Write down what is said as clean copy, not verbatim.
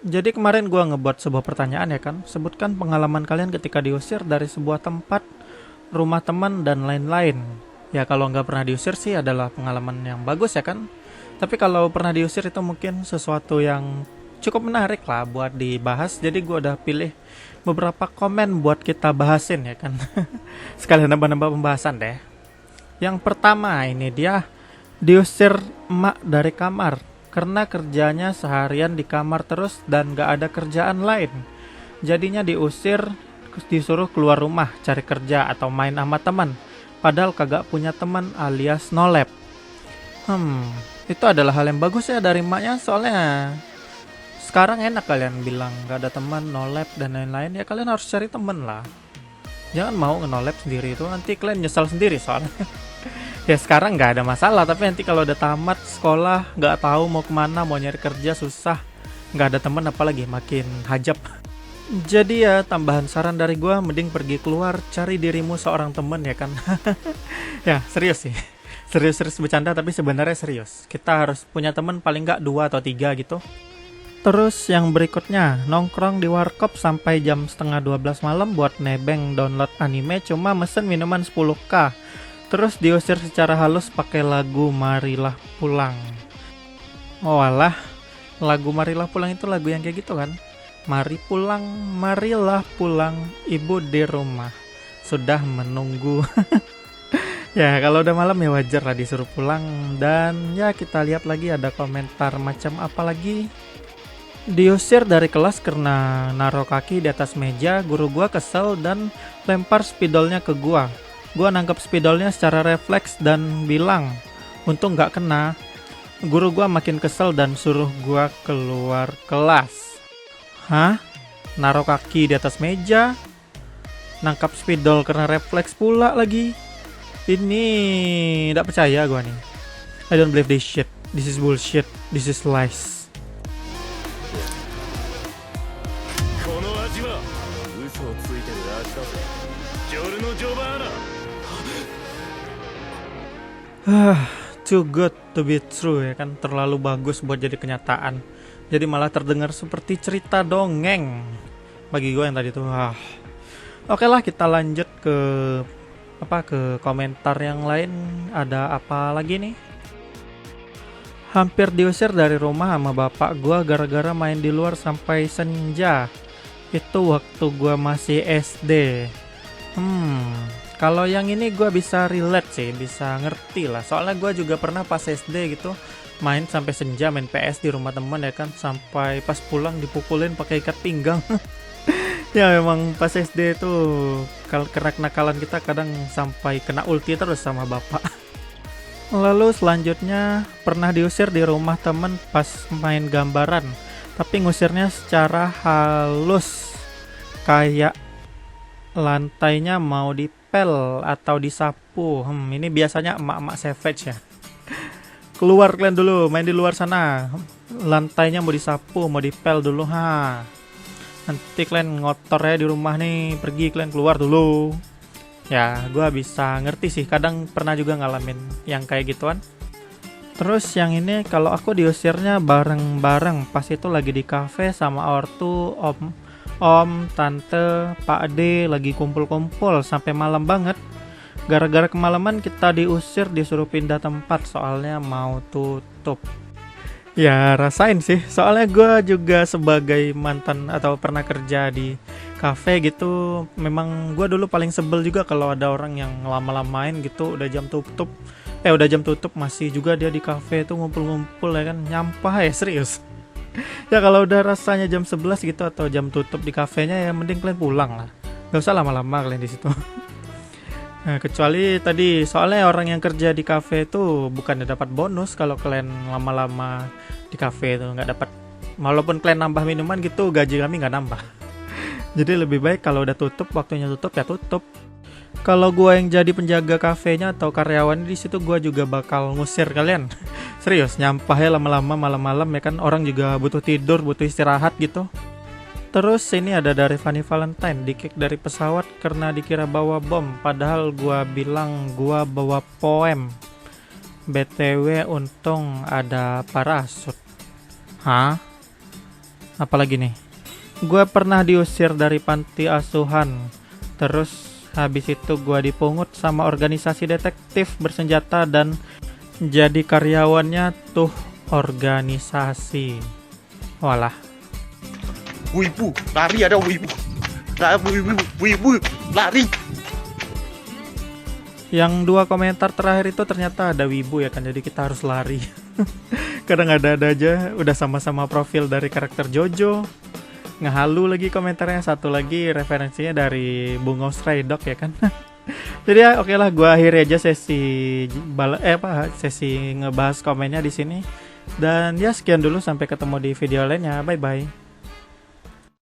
Jadi kemarin gua ngebuat sebuah pertanyaan ya kan. Sebutkan pengalaman kalian ketika diusir dari sebuah tempat, rumah teman, dan lain-lain. Ya kalau nggak pernah diusir sih adalah pengalaman yang bagus ya kan. Tapi kalau pernah diusir itu mungkin sesuatu yang cukup menarik lah buat dibahas. Jadi gua udah pilih beberapa komen buat kita bahasin ya kan. Sekalian nambah-nambah pembahasan deh. Yang pertama ini dia diusir emak dari kamar karena kerjanya seharian di kamar terus dan gak ada kerjaan lain. Jadinya diusir, disuruh keluar rumah cari kerja atau main sama teman. Padahal kagak punya teman alias nolep. Itu adalah hal yang bagus ya dari emaknya, soalnya sekarang enak kalian bilang gak ada teman, nolep dan lain-lain. Ya kalian harus cari teman lah. Jangan mau nge-nolep sendiri itu, nanti kalian nyesal sendiri soalnya. Ya sekarang nggak ada masalah, tapi nanti kalau udah tamat sekolah nggak tahu mau kemana, mau nyari kerja susah, nggak ada temen apalagi makin hajab. Jadi ya tambahan saran dari gua, mending pergi keluar cari dirimu seorang temen ya kan. Ya serius sih, serius-serius bercanda tapi sebenarnya serius. Kita harus punya temen paling nggak 2 atau 3 gitu. Terus yang berikutnya, nongkrong di warkop sampai jam setengah 12 malam buat nebeng download anime cuma mesen minuman 10k. Terus diusir secara halus pakai lagu Marilah Pulang. Oh alah, lagu Marilah Pulang itu lagu yang kayak gitu kan? Mari pulang, marilah pulang, ibu di rumah sudah menunggu. Ya kalau udah malam ya wajar lah disuruh pulang. Dan ya kita lihat lagi ada komentar macam apa lagi. Diusir dari kelas karena naruh kaki di atas meja, guru gua kesel dan lempar spidolnya ke gua. Gua nangkep spidolnya secara refleks dan bilang, untung gak kena. Guru gua makin kesel dan suruh gua keluar kelas. Hah? Naruh kaki di atas meja? Nangkap spidol karena refleks pula lagi? Ini gak percaya gua nih. I don't believe this shit. This is bullshit. This is lies. Too good to be true ya kan, terlalu bagus buat jadi kenyataan. Jadi malah terdengar seperti cerita dongeng bagi gue yang tadi tuh. Oke lah, kita lanjut ke komentar yang lain. Ada apa lagi nih? Hampir diusir dari rumah sama bapak gue gara-gara main di luar sampai senja. Itu waktu gue masih SD. Kalau yang ini gue bisa relate sih, bisa ngerti lah. Soalnya gue juga pernah pas SD gitu main sampai senja, main PS di rumah teman ya kan, sampai pas pulang dipukulin pakai ikat pinggang. Ya memang pas SD itu karena kenakalan kita kadang sampai kena ulti terus sama bapak. Lalu selanjutnya pernah diusir di rumah temen pas main gambaran, tapi ngusirnya secara halus, kayak lantainya mau dipel atau disapu. Ini biasanya emak-emak savage ya. Keluar kalian dulu, main di luar sana. Lantainya mau disapu, mau dipel dulu Nanti kalian ngotor ya di rumah nih, pergi kalian keluar dulu. Ya, gua bisa ngerti sih, kadang pernah juga ngalamin yang kayak gituan. Terus yang ini kalau aku diusirnya bareng-bareng pas itu lagi di kafe sama ortu, om, tante, pak ade lagi kumpul-kumpul sampai malam banget. Gara-gara kemalaman kita diusir, disuruh pindah tempat soalnya mau tutup. Ya rasain sih, soalnya gue juga sebagai mantan atau pernah kerja di kafe gitu. Memang gue dulu paling sebel juga kalau ada orang yang lama-lamain gitu, udah jam tutup masih juga dia di kafe tuh ngumpul-ngumpul ya kan, nyampah ya serius. Ya kalau udah rasanya jam 11 gitu atau jam tutup di kafenya ya mending kalian pulang lah. Gak usah lama-lama kalian di situ. Nah, kecuali tadi soalnya orang yang kerja di kafe itu bukannya dapat bonus kalau kalian lama-lama di kafe itu nggak dapat. Walaupun kalian nambah minuman gitu, gaji kami nggak nambah. Jadi lebih baik kalau udah tutup, waktunya tutup ya tutup. Kalau gue yang jadi penjaga kafenya atau karyawan di situ, gue juga bakal ngusir kalian. Serius, nyampah ya lama-lama malam-malam ya kan, orang juga butuh tidur, butuh istirahat gitu. Terus ini ada dari Fanny Valentine, di-kick dari pesawat karena dikira bawa bom, padahal gue bilang gue bawa poem. BTW untung ada parasut. Hah? Apalagi nih, gue pernah diusir dari panti asuhan. Terus habis itu gue dipungut sama organisasi detektif bersenjata dan jadi karyawannya tuh organisasi. Walah. Wibu, lari ada wibu. Wibu, lari. Yang 2 komentar terakhir itu ternyata ada wibu ya kan, jadi kita harus lari. Kadang ada aja, udah sama-sama profil dari karakter Jojo. Ngehalu lagi komentarnya, satu lagi referensinya dari Bunga Stray Dog ya kan. Jadi ya oke lah, gue akhiri aja sesi sesi ngebahas komennya di sini. Dan ya sekian dulu, sampai ketemu di video lainnya. Bye bye.